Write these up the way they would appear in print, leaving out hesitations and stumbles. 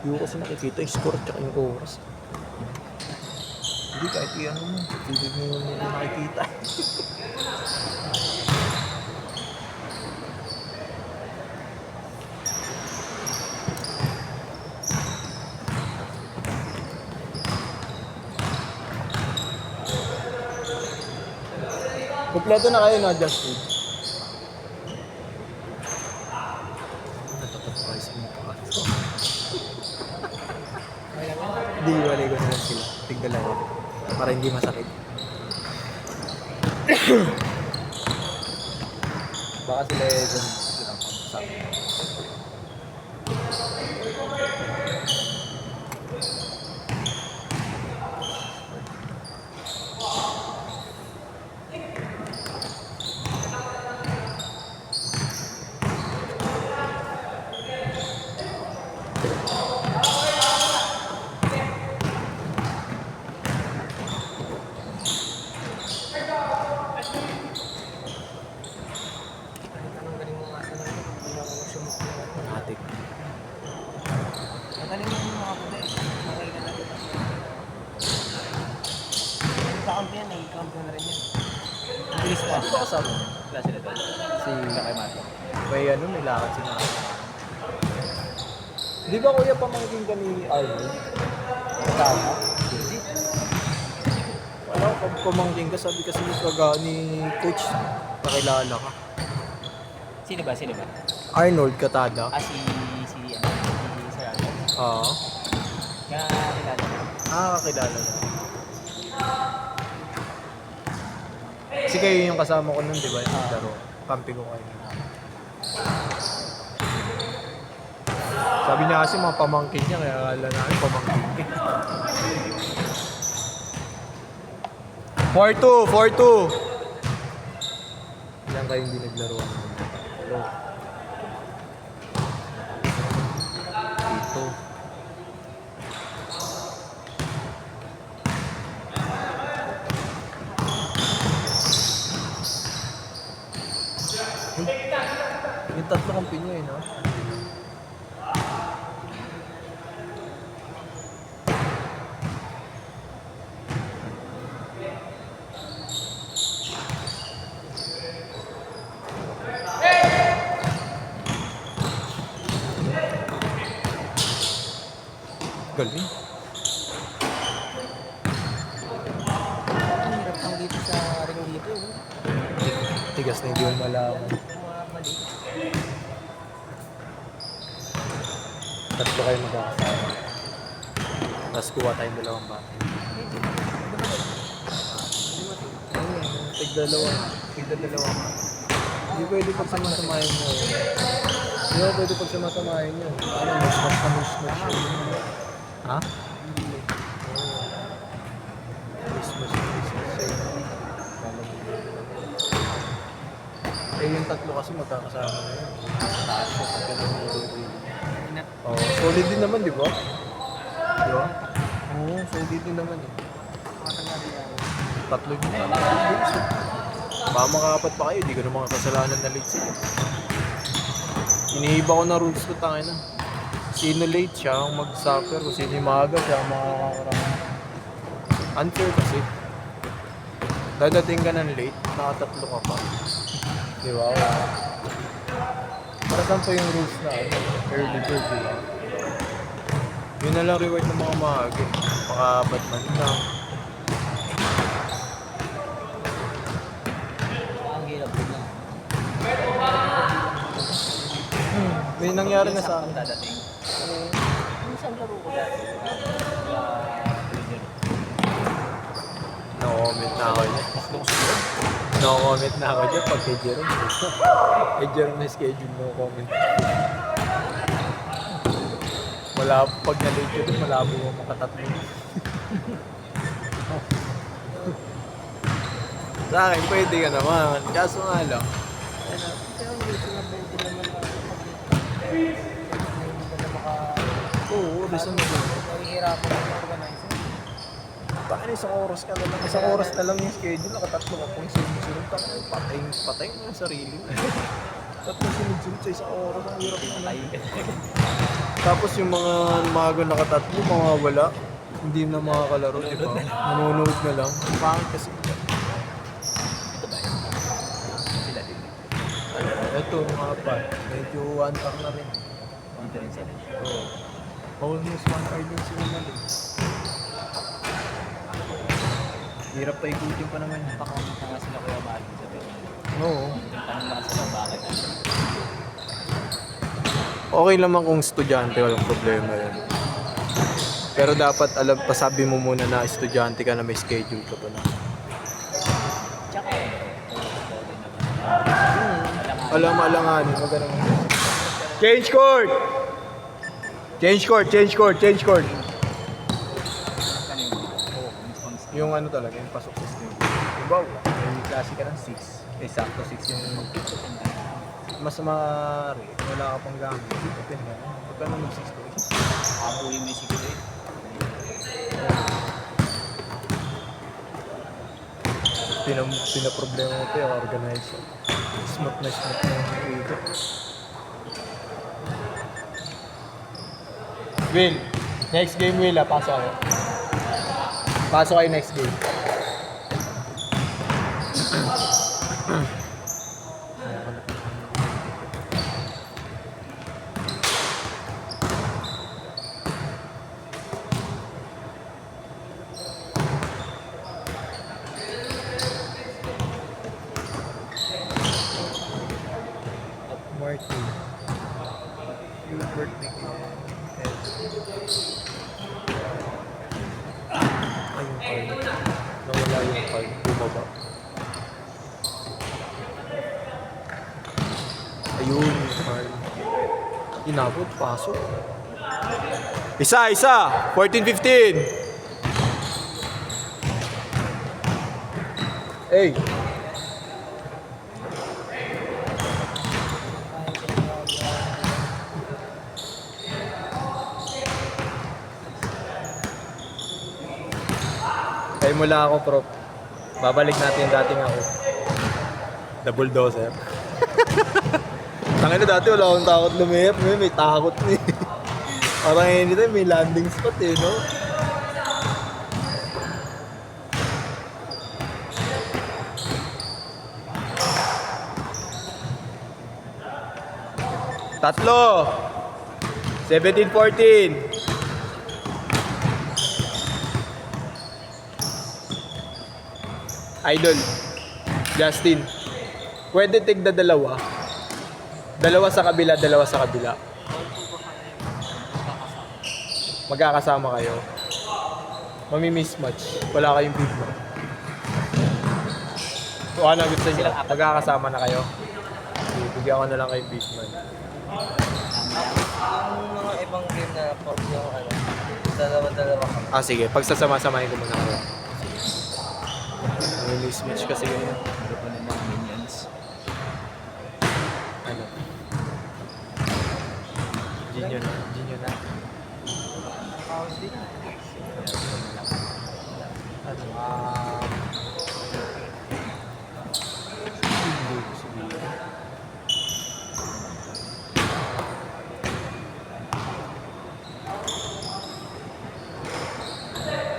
Hindi ko kasi nakikita yung score at yung oras. Hindi kahit iyan mo. Hindi mo nakikita. Kompleto na kayo na Justin. Natatatry sa mukha. Hindi, iwalay ko na lang sila. Tigdalawa. Para hindi masakit. Baka sila dyan sila pag-sabi. Atik. Magaling mo yung mga puti. Okay na natin. Kakampi yan, nai-kampi na rin yan. Bilis pa. Ito kasama. Klase na doon. Si Kay Mato. may ano, may lakad si Naka. Di ba kuya pamangkin ka ni Arnold? Tama? Wala ko pag pamangkin ka, sabi kasi ni coach, nakilala ka. Sino ba? Sino ba? Arnold Katada. Si Sir Arnold. Oo. Kaya kilala ko. Kakilala na. Kasi kayo yung kasama ko nun, di ba? Yung laro. Kampi ko kayo. Sabi niya kasi mga pamangkin niya, kaya akala namin pamangkin niya. 4-2! 4-2! Ilan kayo hindi naglaro? Hello? Dito. Yung tatlo kampi niya eh, no? Galing. Ang hirap ang dito sa ring dito. Tigas na hindi mo malaman. Mga mali. Tatlo kayo magkakasama. Tapos kuha tayong dalawang bata. Ayun, tigdalawa. Tigdalawa. Hindi pwede pag samasamahin mo. Hindi mo pwede pag samasamahin yun. Ano, mas na mas. Ha? Eh yung tatlo kasi magkakasama na yun. Taas siya pag ganun yung dito. Oh, solid din naman, di ba? Di ba? Oo, solid din naman eh. Tatlo din naman. Baka makaapat pa kayo, di ko na mga kasalanan na late sila. Iniiba ko na rules ko, tangin na. Sino late, siya ang mag-suffer. Kung sino yung maaga, siya ang makakakarami. Unfair kasi. Dadating ka ng late, nakatatlo ka pa. Di ba? Para saan pa yung rules na early bird, di ba? Yun na lang reward ng mga maaga. Makabat man lang. Ang hirap din lang. May nangyari na sa akin. Dadating. Minsan laro ko dati. No-comment na ako dyan. No-comment na ako dyan pag kay Jerome. Kay Jerome na schedule, no-comment. Wala, pag na-late ko dun, malabo mo makatatlo. Sa akin, pwede ka naman. Kaso nga lang. Pero minsan na pwede naman Oo, reason mo dun. nahihirapan ng organizer. Bakit isang oras ka na lang? Isang oras na lang yung schedule, nakatatlo ka pong sunod-sunod. Patay mo yung sarili mo. Tatlong sunod-sunod sa isang oras, ang hirap naman. Tapos yung mga umaga nakatatlo, mga wala. Hindi na makakalaro, di ba? Nanonood na lang. Ang pangit kasi. Ito ba yun? Sila din. Ito, mga pa. Medyo one-pack na rin. Conference rin. Oo. Almost one-pack din sila na rin. Hirap pa ikutin pa naman yun. Pakamata nga sila kuya Mali sa pero. Oo. Tanong lang sila bakit. Okay naman kung estudyante, walang problema yun. Pero dapat alam, pasabi mo muna na estudyante ka na may schedule ka pa na. Tsaka, Alam-alanganin mo ganun. Change court! Change court, change court, change court. Yung ano talaga, yung pasok sa schedule. Diba, may klase ka ng 6. Eh, sakto 6 yung mas maaari. Wala ka pang gamit. Open na. Huwag ka na mag-6 to. Abuhin mo yung siguro eh. Pinaproblema mo pa yung organizer. Smooth na yung ito. Will, next game Will pasok kayo. Pasok kayo next game. Martin. Hubert Miguel. Ay, yung card. Nawala yung card. Bumaba. Ayun, yung card. Inabot, pasok. Isa! 14-15! Hey! Kaya mula ako, Prof. Babalik natin yung dating ako. The bulldozer. Tangina dati wala akong takot lumihip. May takot na eh. Parang anytime may landing spot eh, no? Tatlo! 17-14! Idol, Justin, pwede tigda dalawa. Dalawa sa kabila, dalawa sa kabila. Magkakasama kayo. Mami-mismatch. Wala kayong big man. So, ano gusto nyo? Magkakasama na kayo. Bigyan ko na lang kayo big man. Ang mga ibang game na pop yung ano, dalawa-dalawa ka. Ah, sige. Pagsasama-samahin ko muna kayo. Mami-mismatch kasi kayo. Ano pa ng mga minions? Ano? Jinyo na. Jinyo na. Ano? Hindi ko sabihin.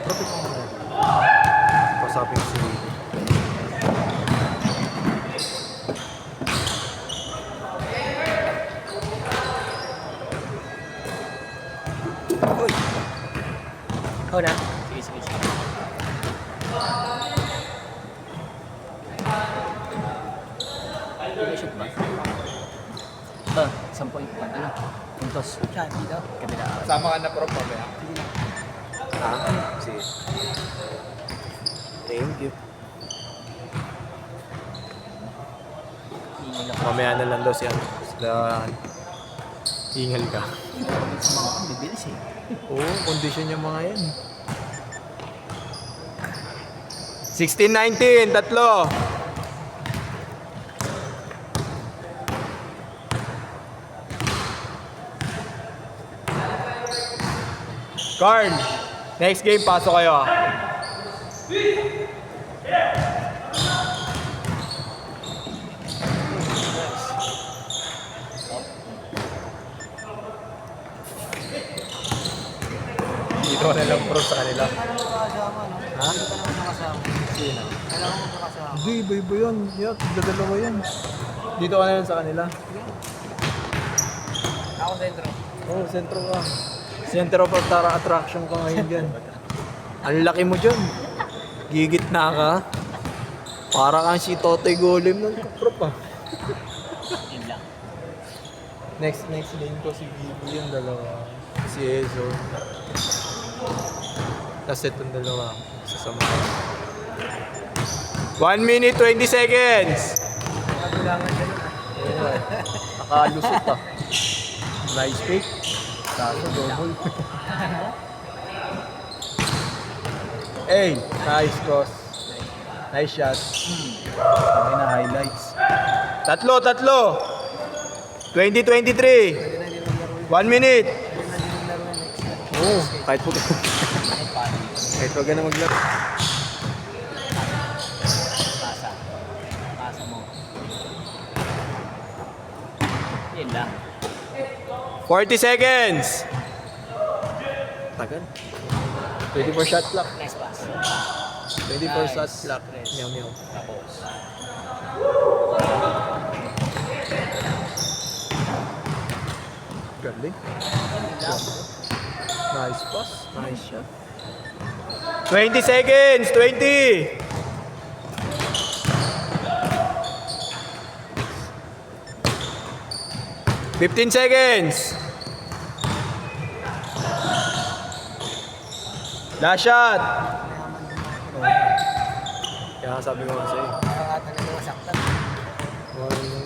Profit mo na. Pasapin ko si Willie. Uy! Ikaw na? Sige, sige, sige. May shoot ba? Ito, 10 point. Ano? Puntos. Siya, dito. Kabila. Sama ka na, Prof. Mamaya. Sige na. Sige. Thank you. Ingin ako. Mamaya na lang daw siya. Sila... Ingal ka. Sa mga bibilis eh. Oo, condition yung mga yan. 16-19, tatlo. Karn, next game, pasok kayo ah. Dito ka na lang pro sa kanila. Kailangan mo makasama, no? Ha? Hindi ka naman nakasama. Sino? Kailangan mo makasama. Hindi, iba yun. Yan, dalawa yan. Dito ka na lang sa kanila. Ako dentro. Oo, sentro ka. Center of attraction ka ngayon dyan. Ang laki mo dyan. Gigit na ka. Para kang si Totoy Golem ng kaprop ah. Yun lang. Next lane ko si Bibi yung dalawa. Si Ezo. Tapos itong dalawa. Sasama. 1 minute 20 seconds! Kailangan dyan. Nakalusot ah. Nice pick. Kaso double. Hey, nice cross. Nice shot. Okay na highlights. Tatlo. 2023. 1 minute. Oo, kahit po. Kahit wag ka na maglaro. Pasa. Pasa mo. Yun lang. 40 seconds. Tagal. 24 shot clock. Nice pass. 24 shot clock. Nice. Meow meow. Tapos. Galing. Nice pass. Nice shot. 20 seconds. 20. $15 seconds. Last shot. Kaya sabi ko sa'yo. Nakakata na naman saktan.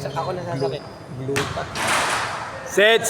Sa ako lang sasakit. Blue pat. Set.